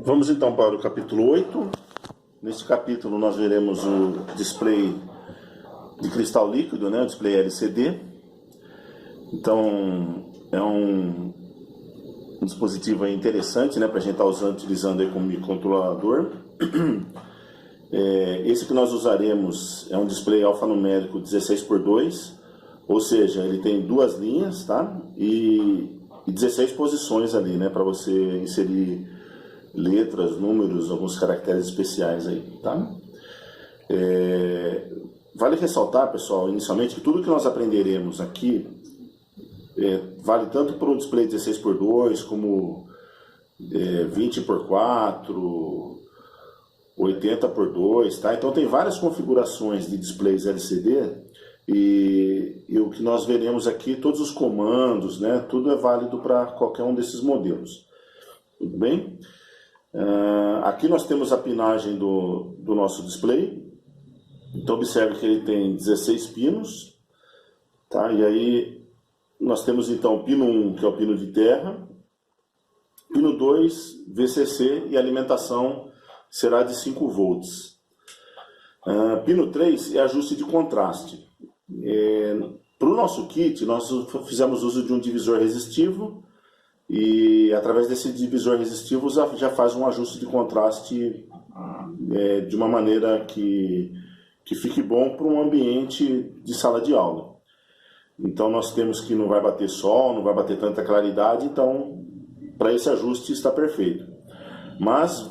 Vamos então para o capítulo 8. Neste capítulo nós veremos o display de cristal líquido, né? O display LCD. Então é um dispositivo aí interessante, né? Para a gente estar utilizando aí como microcontrolador. Esse que nós usaremos é um display alfanumérico 16x2, ou seja, ele tem duas linhas, tá? E 16 posições ali, né? Para você inserir letras, números, alguns caracteres especiais aí, tá? Vale ressaltar, pessoal, inicialmente, que tudo que nós aprenderemos aqui vale tanto para o display 16x2 como 20x4, 80x2, tá? Então tem várias configurações de displays LCD e o que nós veremos aqui, todos os comandos, né? Tudo é válido para qualquer um desses modelos. Tudo bem? Aqui nós temos a pinagem do nosso display. Então observe que ele tem 16 pinos, tá? E aí nós temos então o pino 1, que é o pino de terra, pino 2, VCC, e a alimentação será de 5 volts. Pino 3 é ajuste de contraste. Para o nosso kit, nós fizemos uso de um divisor resistivo, e através desse divisor resistivo já faz um ajuste de contraste de uma maneira que fique bom para um ambiente de sala de aula. Então nós temos que não vai bater sol, não vai bater tanta claridade, então para esse ajuste está perfeito. Mas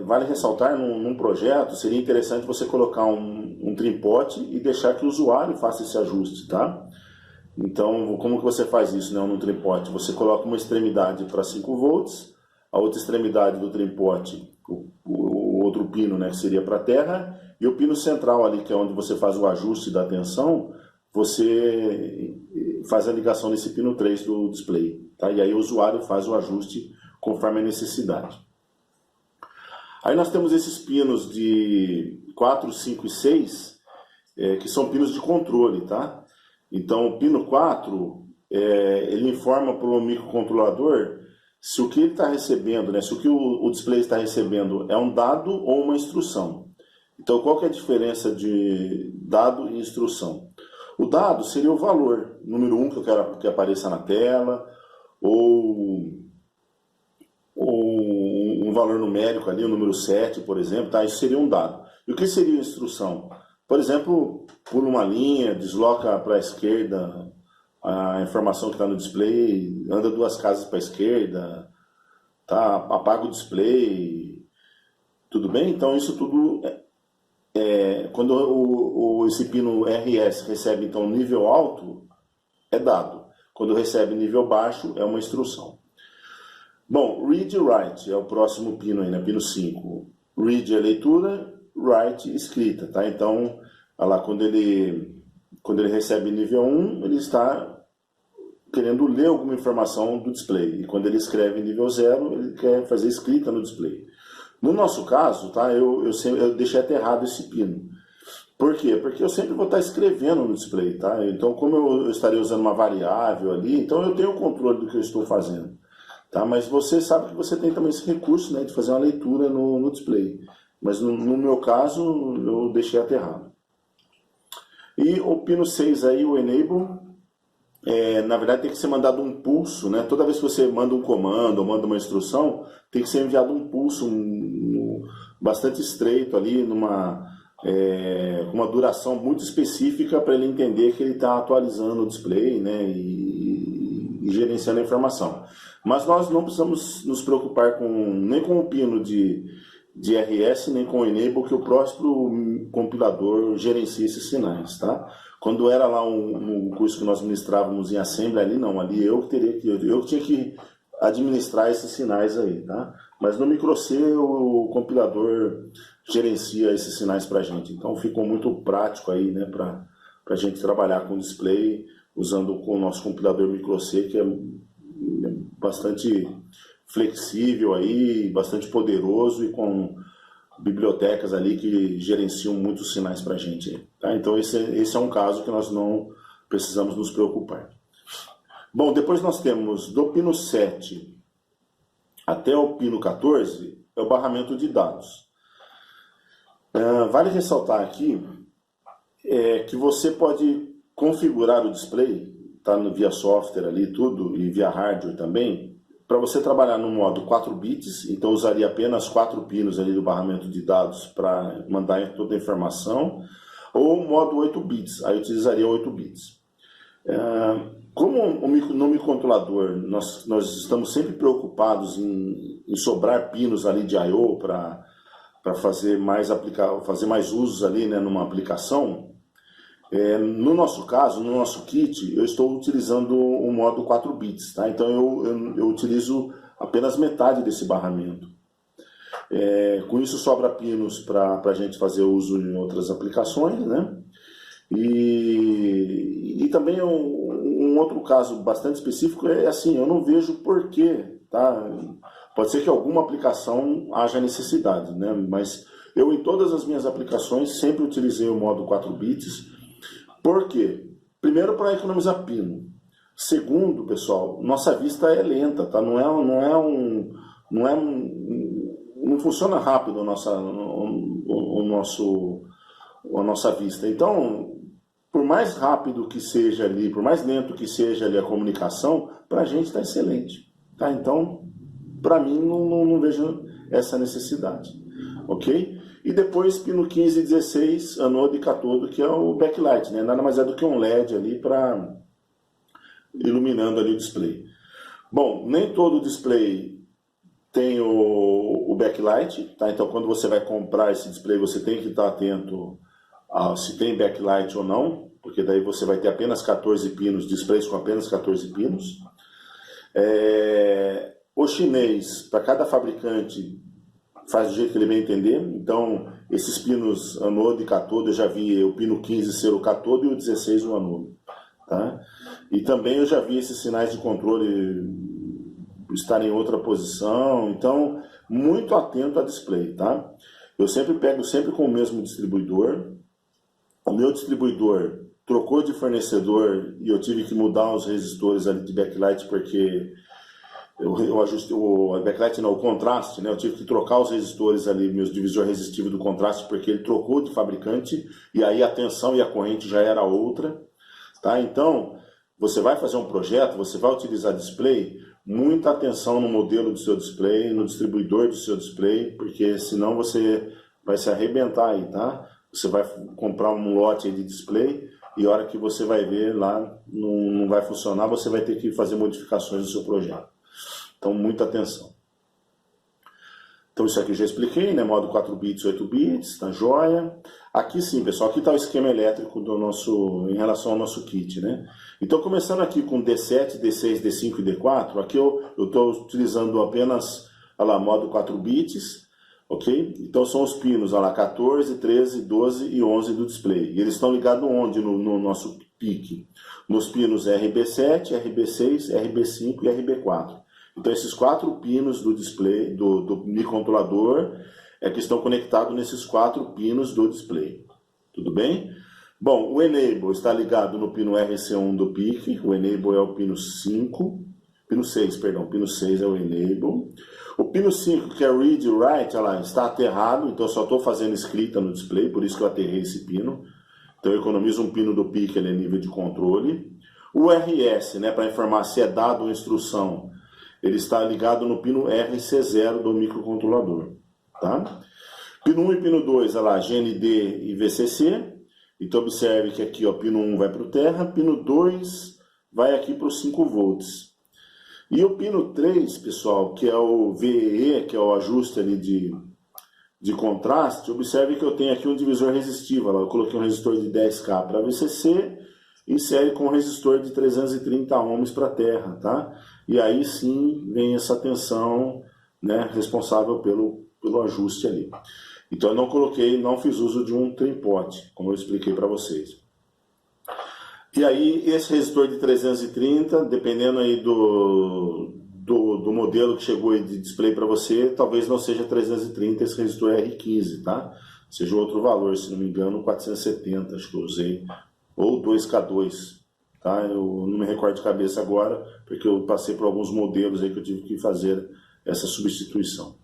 vale ressaltar, num projeto seria interessante você colocar um trimpote e deixar que o usuário faça esse ajuste, tá? Então, como que você faz isso, né, no tripote? Você coloca uma extremidade para 5 volts, a outra extremidade do tripote, o outro pino, né, que seria para a terra, e o pino central ali, que é onde você faz o ajuste da tensão, você faz a ligação nesse pino 3 do display, tá? E aí o usuário faz o ajuste conforme a necessidade. Aí nós temos esses pinos de 4, 5 e 6, que são pinos de controle, tá? Então, o pino 4, ele informa para o microcontrolador se o que ele está recebendo, né, se o que o display está recebendo é um dado ou uma instrução. Então, qual que é a diferença de dado e instrução? O dado seria o valor, número 1 que eu quero que apareça na tela, ou um valor numérico ali, o número 7, por exemplo, tá? Isso seria um dado. E o que seria a instrução? Por exemplo, pula uma linha, desloca para a esquerda a informação que está no display, anda 2 casas para a esquerda, tá? Apaga o display, tudo bem? Então isso tudo, quando esse pino RS recebe então nível alto, é dado. Quando recebe nível baixo, é uma instrução. Bom, read e write é o próximo pino aí, né? Pino 5. Read é leitura, write escrita, tá? Então, olha lá, quando ele recebe nível 1, ele está querendo ler alguma informação do display. E quando ele escreve nível 0, ele quer fazer escrita no display. No nosso caso, tá? Eu deixei até errado esse pino. Por quê? Porque eu sempre vou estar escrevendo no display, tá? Então, como eu estaria usando uma variável ali, então eu tenho o controle do que eu estou fazendo. Tá? Mas você sabe que você tem também esse recurso, né, de fazer uma leitura no display. Mas no meu caso, eu deixei até errado. E o pino 6 aí, o enable, na verdade tem que ser mandado um pulso, né? Toda vez que você manda um comando ou manda uma instrução, tem que ser enviado um pulso bastante estreito ali, com uma duração muito específica para ele entender que ele está atualizando o display, né? E gerenciando a informação. Mas nós não precisamos nos preocupar nem com o pino de RS, nem com o enable, que o próprio compilador gerencia esses sinais, tá? Quando era lá um curso que nós ministrávamos em Assembly, ali não, ali eu tinha que administrar esses sinais aí, tá? Mas no microC o compilador gerencia esses sinais para a gente, então ficou muito prático aí, né, para a gente trabalhar com display usando o nosso compilador microC, que é bastante flexível aí, bastante poderoso e com bibliotecas ali que gerenciam muitos sinais para a gente. Tá? Então esse é um caso que nós não precisamos nos preocupar. Bom, depois nós temos do pino 7 até o pino 14, o barramento de dados. Vale ressaltar aqui que você pode configurar o display, tá, via software ali tudo, e via hardware também, para você trabalhar no modo 4 bits, então usaria apenas 4 pinos ali do barramento de dados para mandar toda a informação, ou modo 8 bits, aí eu utilizaria 8 bits. Como no microcontrolador nós estamos sempre preocupados em sobrar pinos ali de I/O para fazer mais usos ali, né, numa aplicação, no nosso caso, no nosso kit, eu estou utilizando o modo 4 bits, tá? Então eu utilizo apenas metade desse barramento. Com isso sobra pinos para a gente fazer uso em outras aplicações, né? E também um outro caso bastante específico é assim, eu não vejo porquê, tá? Pode ser que alguma aplicação haja necessidade, né? Mas eu em todas as minhas aplicações sempre utilizei o modo 4 bits. Por quê? Primeiro, para economizar pino. Segundo, pessoal, nossa vista é lenta, tá? Não funciona rápido a nossa vista. Então, por mais rápido que seja ali, por mais lento que seja ali a comunicação, para a gente está excelente, tá? Então, para mim, não vejo essa necessidade, ok? E depois pino 15 e 16, anodo e catodo, que é o backlight, né? Nada mais é do que um LED ali para iluminando ali o display. Bom, nem todo display tem o backlight, tá? Então quando você vai comprar esse display, você tem que estar atento a se tem backlight ou não, porque daí você vai ter apenas 14 pinos, displays com apenas 14 pinos. O chinês, para cada fabricante, faz do jeito que ele bem entender. Então, esses pinos anodo e catodo, eu já vi o pino 15 ser o catodo e o 16 o anodo, tá? E também eu já vi esses sinais de controle estarem em outra posição. Então, muito atento a display, tá? Eu sempre pego com o mesmo distribuidor. O meu distribuidor trocou de fornecedor e eu tive que mudar os resistores ali de backlight porque eu ajustei o backlight, não, o contraste, né? Eu tive que trocar os resistores ali, meus divisor resistivo do contraste, porque ele trocou de fabricante e aí a tensão e a corrente já era outra, tá? Então, você vai fazer um projeto, você vai utilizar display, muita atenção no modelo do seu display, no distribuidor do seu display, porque senão você vai se arrebentar aí, tá? Você vai comprar um lote aí de display e a hora que você vai ver lá não vai funcionar, você vai ter que fazer modificações no seu projeto. Então, muita atenção. Então, isso aqui eu já expliquei, né? Modo 4 bits, 8 bits, tá joia. Aqui sim, pessoal, aqui está o esquema elétrico em relação ao nosso kit, né? Então, começando aqui com D7, D6, D5 e D4, aqui eu estou utilizando apenas, olha lá, modo 4 bits, ok? Então, são os pinos, olha lá, 14, 13, 12 e 11 do display. E eles estão ligados onde no nosso PIC? Nos pinos RB7, RB6, RB5 e RB4. Então, esses 4 pinos do display, do microcontrolador, que estão conectados nesses 4 pinos do display. Tudo bem? Bom, o Enable está ligado no pino RC1 do PIC. O Enable é o pino 5. Pino 6, perdão. Pino 6 é o Enable. O pino 5, que é Read e Write, olha lá, está aterrado. Então, eu só estou fazendo escrita no display, por isso que eu aterrei esse pino. Então, eu economizo um pino do PIC, ele é nível de controle. O RS, né, para informar se é dado ou instrução, ele está ligado no pino RC0 do microcontrolador, tá? Pino 1 e pino 2, olha lá, GND e VCC. Então, observe que aqui, ó, pino 1 vai para o terra, pino 2 vai aqui para os 5 volts. E o pino 3, pessoal, que é o VEE, que é o ajuste ali de contraste, observe que eu tenho aqui um divisor resistivo, olha lá, eu coloquei um resistor de 10K para VCC, em série com um resistor de 330 ohms para terra, tá? E aí sim vem essa tensão, né, responsável pelo ajuste ali. Então eu não fiz uso de um trimpote, como eu expliquei para vocês. E aí esse resistor de 330, dependendo aí do modelo que chegou aí de display para você, talvez não seja 330 esse resistor R15, tá? Seja outro valor, se não me engano, 470, acho que eu usei, ou 2K2, tá? Eu não me recordo de cabeça agora, porque eu passei por alguns modelos aí que eu tive que fazer essa substituição.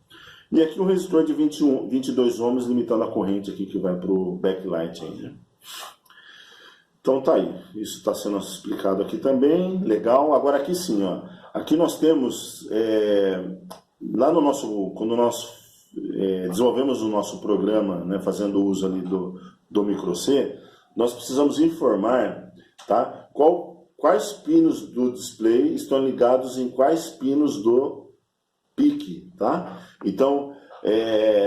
E aqui um resistor de 22 ohms limitando a corrente aqui que vai para o backlight aí, né? Então tá aí, isso está sendo explicado aqui também, legal. Agora aqui sim, ó, aqui nós temos, lá no nosso, quando nós desenvolvemos o nosso programa, né, fazendo uso ali do microC, nós precisamos informar, tá, quais pinos do display estão ligados em quais pinos do PIC, tá? Então,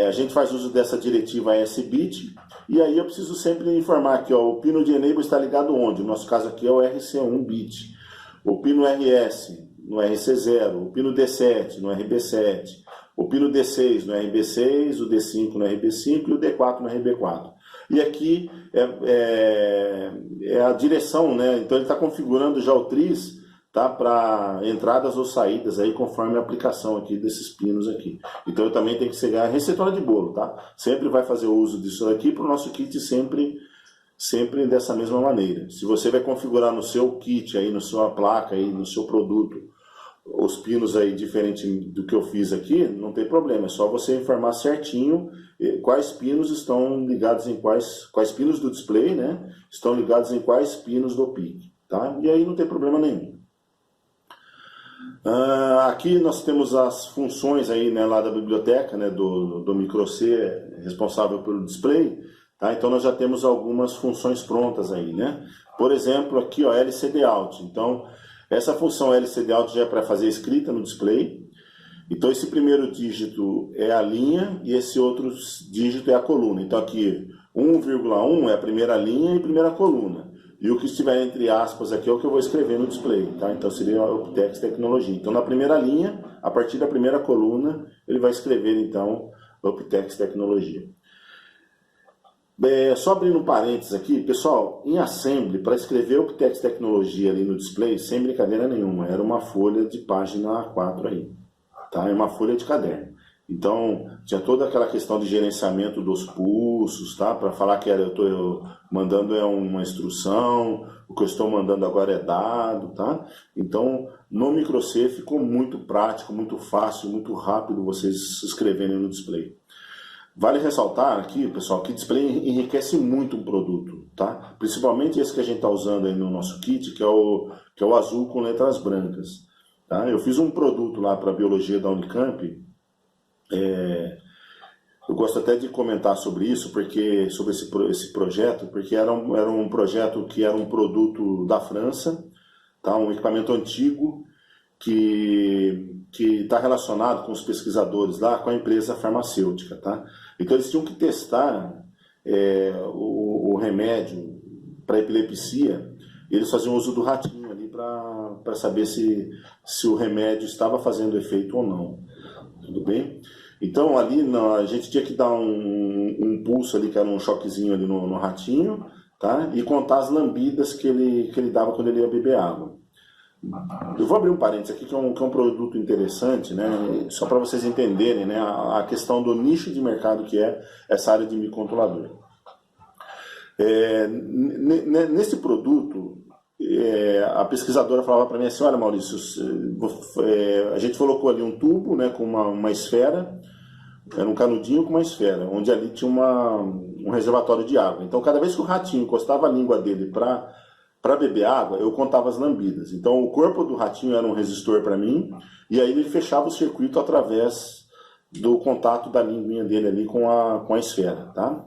a gente faz uso dessa diretiva SBIT, e aí eu preciso sempre informar aqui, ó, o pino de Enable está ligado onde? No nosso caso aqui é o RC1 bit, o pino RS no RC0, o pino D7 no RB7, o pino D6 no RB6, o D5 no RB5 e o D4 no RB4. E aqui é a direção, né? Então ele está configurando já o tris, tá, para entradas ou saídas aí conforme a aplicação aqui desses pinos aqui. Então eu também tenho que seguir a receituária de bolo, tá? Sempre vai fazer uso disso aqui para o nosso kit sempre dessa mesma maneira. Se você vai configurar no seu kit aí, na sua placa aí, no seu produto, os pinos aí diferente do que eu fiz aqui, não tem problema, é só você informar certinho quais pinos estão ligados em quais pinos do display, né? Estão ligados em quais pinos do PIC, tá? E aí não tem problema nenhum. Aqui nós temos as funções aí, né, lá da biblioteca, né, do microC responsável pelo display, tá? Então nós já temos algumas funções prontas aí, né? Por exemplo, aqui ó, LCD Out. Então essa função LCD Out já é para fazer escrita no display. Então esse primeiro dígito é a linha e esse outro dígito é a coluna. Então aqui 1,1 é a primeira linha e primeira coluna. E o que estiver entre aspas aqui é o que eu vou escrever no display, tá? Então seria a Optex Tecnologia. Então na primeira linha, a partir da primeira coluna, ele vai escrever então Optex Tecnologia. Só abrindo um parênteses aqui, pessoal, em Assembly, para escrever Optex Tecnologia ali no display, sem brincadeira nenhuma, era uma folha de página A4 aí, tá? É uma folha de caderno. Então, tinha toda aquela questão de gerenciamento dos pulsos, tá? Para falar que eu estou mandando uma instrução, o que eu estou mandando agora é dado, tá? Então, no microC ficou muito prático, muito fácil, muito rápido vocês escreverem no display. Vale ressaltar aqui, pessoal, que display enriquece muito um produto, tá? Principalmente esse que a gente está usando aí no nosso kit, que é o azul com letras brancas, tá? Eu fiz um produto lá para biologia da Unicamp. Eu gosto até de comentar sobre isso, sobre esse projeto, porque era um projeto que era um produto da França, tá? Um equipamento antigo que está relacionado com os pesquisadores lá, com a empresa farmacêutica, tá? Então eles tinham que testar o remédio para epilepsia, e eles faziam uso do ratinho ali para saber se o remédio estava fazendo efeito ou não. Tudo bem? Então ali a gente tinha que dar um pulso ali, que era um choquezinho ali no ratinho, tá? E contar as lambidas que ele dava quando ele ia beber água. Eu vou abrir um parênteses aqui, que é um produto interessante, né? Só para vocês entenderem, né, a questão do nicho de mercado que é essa área de microcontrolador. Nesse produto, a pesquisadora falava para mim assim: olha, Maurício, a gente colocou ali um tubo, né, com uma esfera, era um canudinho com uma esfera, onde ali tinha um reservatório de água. Então, cada vez que o ratinho encostava a língua dele para beber água, eu contava as lambidas. Então, o corpo do ratinho era um resistor para mim, e aí ele fechava o circuito através do contato da linguinha dele ali com a esfera, tá?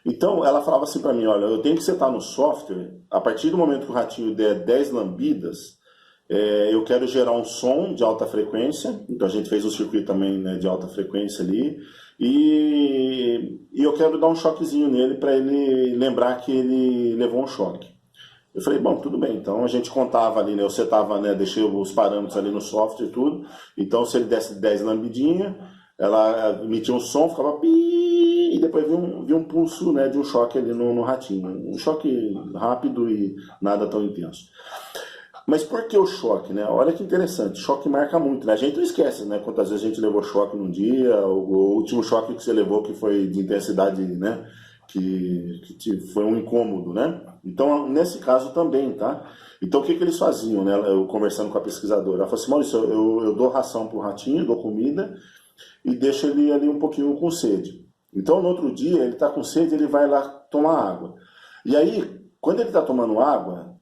Então, ela falava assim para mim: olha, eu tenho que setar no software, a partir do momento que o ratinho der 10 lambidas, eu quero gerar um som de alta frequência. Então, a gente fez um circuito também, né, de alta frequência ali, e eu quero dar um choquezinho nele para ele lembrar que ele levou um choque. Eu falei: bom, tudo bem. Então a gente contava ali, né, eu setava, né, deixei os parâmetros ali no software e tudo. Então se ele desse 10 lambidinhas, ela emitia um som, ficava pi, e depois vinha um pulso, né, de um choque ali no ratinho. Um choque rápido e nada tão intenso. Mas por que o choque, né? Olha que interessante, choque marca muito, né? A gente não esquece, né, quantas vezes a gente levou choque num dia, o último choque que você levou que foi de intensidade, né, que foi um incômodo, né? Então, nesse caso também, tá? Então, o que eles faziam, né? Eu conversando com a pesquisadora, ela falou assim: Maurício, eu dou ração pro ratinho, dou comida, e deixa ele ali um pouquinho com sede. Então, no outro dia, ele está com sede, ele vai lá tomar água. E aí, quando ele está tomando água,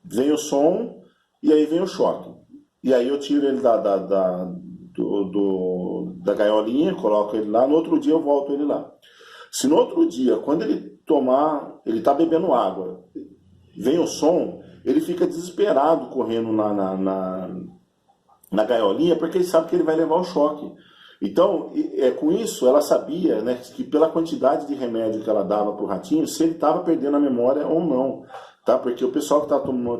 vem o som e aí vem o choque. E aí eu tiro ele da gaiolinha, coloco ele lá, no outro dia eu volto ele lá. Se no outro dia, quando ele tomar, ele está bebendo água, vem o som, ele fica desesperado correndo na gaiolinha, porque ele sabe que ele vai levar o choque. Então, com isso, ela sabia, né, que pela quantidade de remédio que ela dava para o ratinho, se ele estava perdendo a memória ou não. Tá? Porque o pessoal que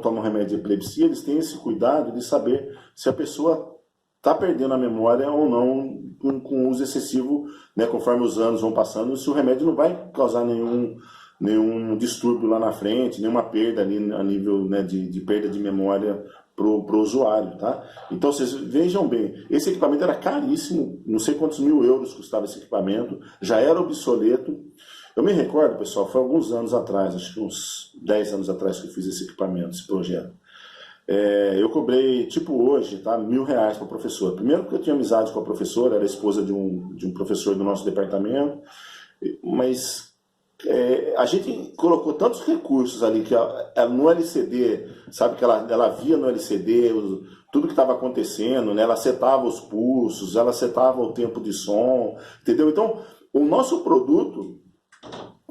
toma remédio de epilepsia, eles têm esse cuidado de saber se a pessoa está perdendo a memória ou não com uso excessivo, né, conforme os anos vão passando, se o remédio não vai causar nenhum distúrbio lá na frente, nenhuma perda ali a nível, né, de perda de memória para o usuário, tá? Então vocês vejam bem, esse equipamento era caríssimo, não sei quantos mil euros custava esse equipamento, já era obsoleto. Eu me recordo, pessoal, foi alguns anos atrás, acho que uns 10 anos atrás que eu fiz esse equipamento, esse projeto. Eu cobrei, tipo hoje, tá, R$1.000 para a professora. Primeiro porque eu tinha amizade com a professora, era esposa de um professor do nosso departamento, mas a gente colocou tantos recursos ali, que no LCD, sabe, que ela via no LCD tudo que estava acontecendo, né? Ela setava os pulsos, ela setava o tempo de som, entendeu? Então, o nosso produto,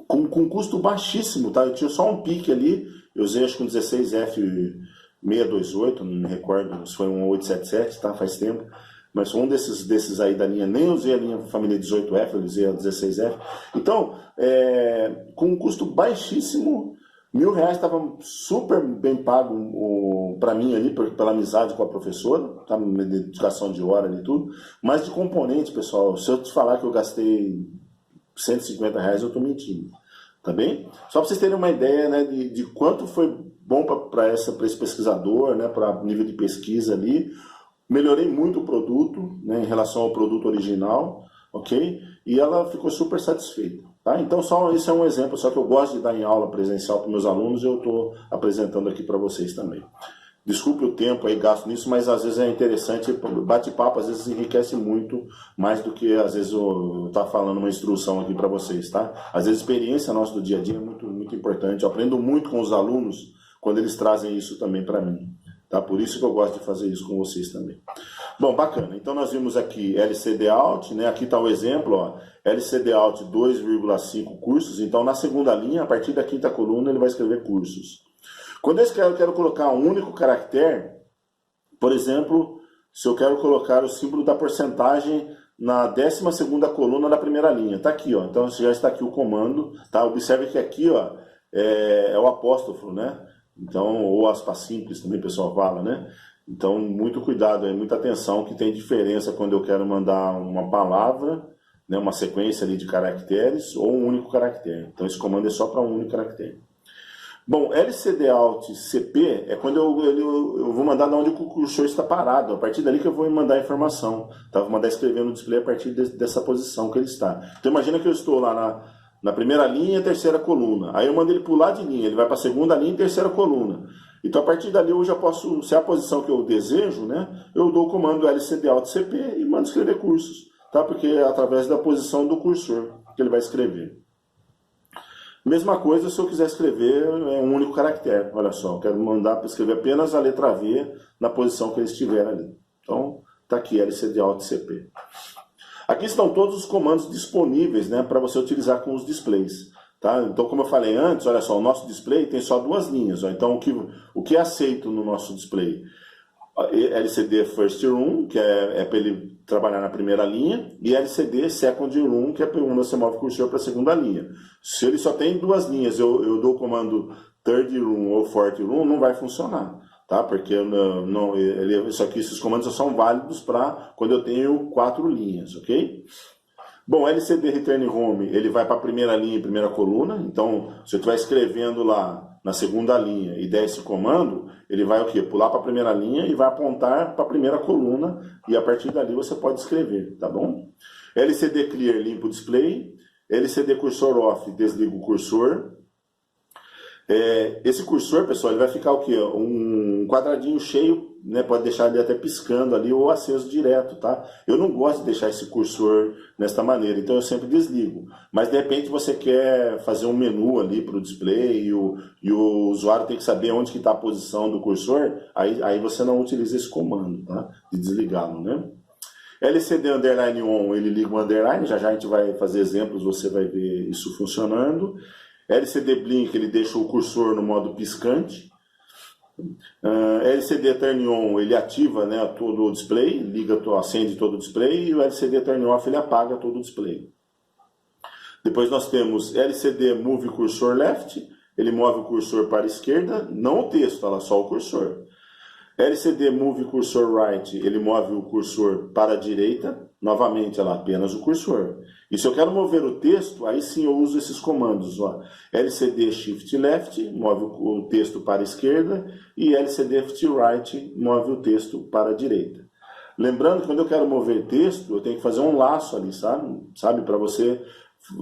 com custo baixíssimo, tá? Eu tinha só um pique ali, eu usei acho que um 16F628, não me recordo se foi um 877, tá? Faz tempo. Mas um desses aí da linha, nem usei a linha família 18F, eu usei a 16F. Então, com um custo baixíssimo, R$1.000 estava super bem pago para mim ali, pela amizade com a professora, tá? Minha dedicação de hora e tudo. Mas de componente, pessoal, se eu te falar que eu gastei R$150, eu estou mentindo. Tá bem? Só para vocês terem uma ideia, né, de quanto foi bom para esse pesquisador, né, para nível de pesquisa ali. Melhorei muito o produto, né, em relação ao produto original, ok? E ela ficou super satisfeita. Tá? Então, esse é um exemplo, só que eu gosto de dar em aula presencial para meus alunos e eu estou apresentando aqui para vocês também. Desculpe o tempo aí gasto nisso, mas às vezes é interessante, bate-papo às vezes enriquece muito, mais do que às vezes eu estar falando uma instrução aqui para vocês, tá? Às vezes a experiência nossa do dia a dia é muito, muito importante, eu aprendo muito com os alunos quando eles trazem isso também para mim, tá? Por isso que eu gosto de fazer isso com vocês também. Bom, bacana, então nós vimos aqui LCD Out, né? Aqui está o exemplo, ó, LCD Out 2,5 cursos, então na segunda linha, a partir da quinta coluna, ele vai escrever cursos. Quando eu quero colocar um único caractere, por exemplo, se eu quero colocar o símbolo da porcentagem na 12ª coluna da primeira linha, está aqui, ó. Então já está aqui o comando, tá? Observe que aqui, ó, é o apóstrofo, né? Então, ou aspas simples também o pessoal fala, né? Então, muito cuidado, muita atenção, que tem diferença quando eu quero mandar uma palavra, né, uma sequência ali de caracteres ou um único caractere. Então, esse comando é só para um único caractere. Bom, LCD Alt CP é quando eu vou mandar de onde o cursor está parado. A partir dali que eu vou mandar a informação. Tá? Vou mandar escrever no display a partir dessa posição que ele está. Então imagina que eu estou lá na primeira linha e terceira coluna. Aí eu mando ele pular de linha, ele vai para a segunda linha e terceira coluna. Então a partir dali eu já posso, se é a posição que eu desejo, né, eu dou o comando LCD Alt CP e mando escrever cursos. Tá? Porque é através da posição do cursor que ele vai escrever. Mesma coisa se eu quiser escrever um único caractere. Olha só, eu quero mandar para escrever apenas a letra V na posição que ele estiver ali. Então, está aqui, LCD Alt CP. Aqui estão todos os comandos disponíveis, né, para você utilizar com os displays. Tá? Então, como eu falei antes, olha só, o nosso display tem só duas linhas. Ó. Então, o que é aceito no nosso display? LCD First Room, que é para ele trabalhar na primeira linha, e LCD Second Room, que é para você move o cursor para a segunda linha. Se ele só tem duas linhas, eu dou o comando Third Room ou Fourth Room, não vai funcionar, tá? Porque isso aqui, esses comandos só são válidos para quando eu tenho 4 linhas, ok? Bom, LCD Return Home, ele vai para a primeira linha e primeira coluna, então se eu estiver escrevendo lá na segunda linha e der esse comando, ele vai o quê? Pular para a primeira linha e vai apontar para a primeira coluna e a partir dali você pode escrever, tá bom? LCD Clear, limpa o display. LCD Cursor Off, desliga o cursor. Esse cursor, pessoal, ele vai ficar o quê? Um quadradinho cheio, né, pode deixar ele até piscando ali ou aceso direto, tá? Eu não gosto de deixar esse cursor desta maneira, então eu sempre desligo. Mas de repente você quer fazer um menu ali para o display e o usuário tem que saber onde que está a posição do cursor, aí você não utiliza esse comando, tá? De desligá-lo, né? LCD underline on, ele liga o underline, já a gente vai fazer exemplos, você vai ver isso funcionando. LCD blink, ele deixa o cursor no modo piscante. LCD turn on, ele ativa, né, todo o display, acende todo o display, e o LCD turn off, ele apaga todo o display. Depois nós temos LCD move cursor left, ele move o cursor para a esquerda, não o texto, olha só o cursor. LCD Move Cursor Right, ele move o cursor para a direita, novamente ela apenas o cursor. E se eu quero mover o texto, aí sim eu uso esses comandos. Ó. LCD Shift Left, move o texto para a esquerda, e LCD Shift Right, move o texto para a direita. Lembrando que quando eu quero mover texto, eu tenho que fazer um laço ali, sabe? Para você,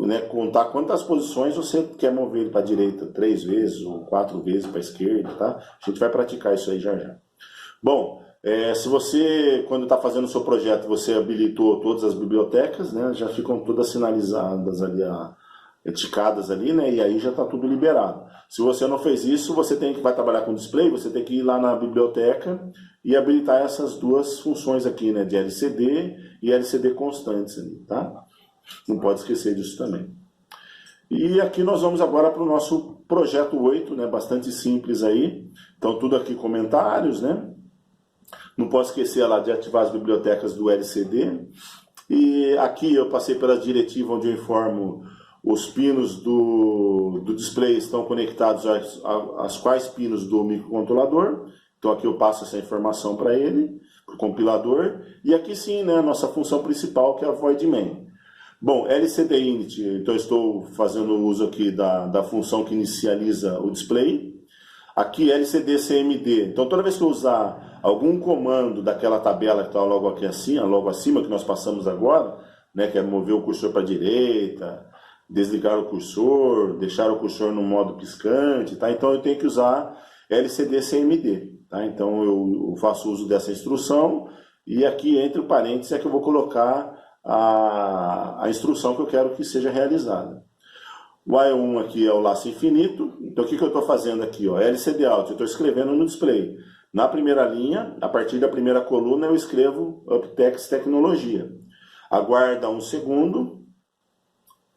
né, contar quantas posições você quer mover ele para a direita, 3 vezes ou 4 vezes para a esquerda, tá? A gente vai praticar isso aí já já. Bom, se você, quando está fazendo o seu projeto, você habilitou todas as bibliotecas, né, já ficam todas sinalizadas ali, eticadas ali, né, e aí já está tudo liberado. Se você não fez isso, você vai trabalhar com display, você tem que ir lá na biblioteca e habilitar essas duas funções aqui, né, de LCD e LCD constantes ali, tá? Não pode esquecer disso também. E aqui nós vamos agora para o nosso projeto 8, né, bastante simples aí. Então tudo aqui comentários, né? Não posso esquecer lá de ativar as bibliotecas do LCD. E aqui eu passei pela diretiva onde eu informo os pinos do display estão conectados às quais pinos do microcontrolador. Então aqui eu passo essa informação para ele, para o compilador. E aqui sim, né, a nossa função principal, que é a void main. Bom, LCD init, então eu estou fazendo uso aqui da função que inicializa o display. Aqui LCD CMD, então toda vez que eu usar algum comando daquela tabela que está logo aqui assim, logo acima que nós passamos agora, né, que é mover o cursor para a direita, desligar o cursor, deixar o cursor no modo piscante, tá? Então eu tenho que usar LCD CMD, tá? Então eu faço uso dessa instrução e aqui entre parênteses é que eu vou colocar a instrução que eu quero que seja realizada. O Y1 aqui é o laço infinito, então o que eu estou fazendo aqui? Ó, LCD Out, eu estou escrevendo no display. Na primeira linha, a partir da primeira coluna, eu escrevo UpText Tecnologia. Aguarda um segundo,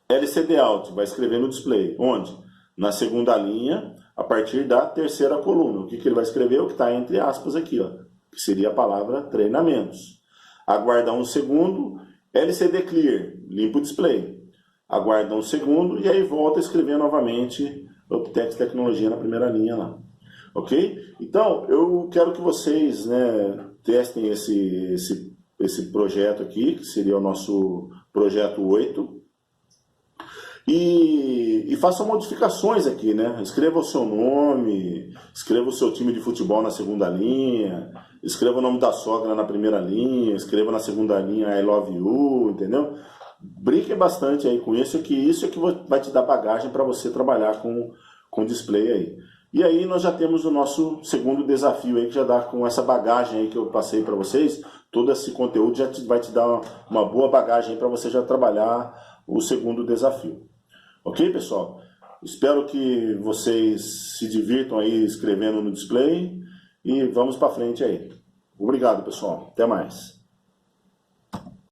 LCD Out, vai escrever no display. Onde? Na segunda linha, a partir da terceira coluna. O que ele vai escrever? O que está entre aspas aqui, ó, que seria a palavra treinamentos. Aguarda um segundo, LCD Clear, limpa o display. Aguarda um segundo e aí volta a escrever novamente UpText Tecnologia na primeira linha lá. Ok? Então, eu quero que vocês, né, testem esse projeto aqui, que seria o nosso projeto 8. E façam modificações aqui, né? Escreva o seu nome, escreva o seu time de futebol na segunda linha, escreva o nome da sogra na primeira linha, escreva na segunda linha I love you, entendeu? Brinque bastante aí com isso, que isso é que vai te dar bagagem para você trabalhar com display aí. E aí nós já temos o nosso segundo desafio aí, que já dá com essa bagagem aí que eu passei para vocês, todo esse conteúdo já vai te dar uma boa bagagem para você já trabalhar o segundo desafio. Ok, pessoal? Espero que vocês se divirtam aí escrevendo no display e vamos para frente aí. Obrigado, pessoal. Até mais.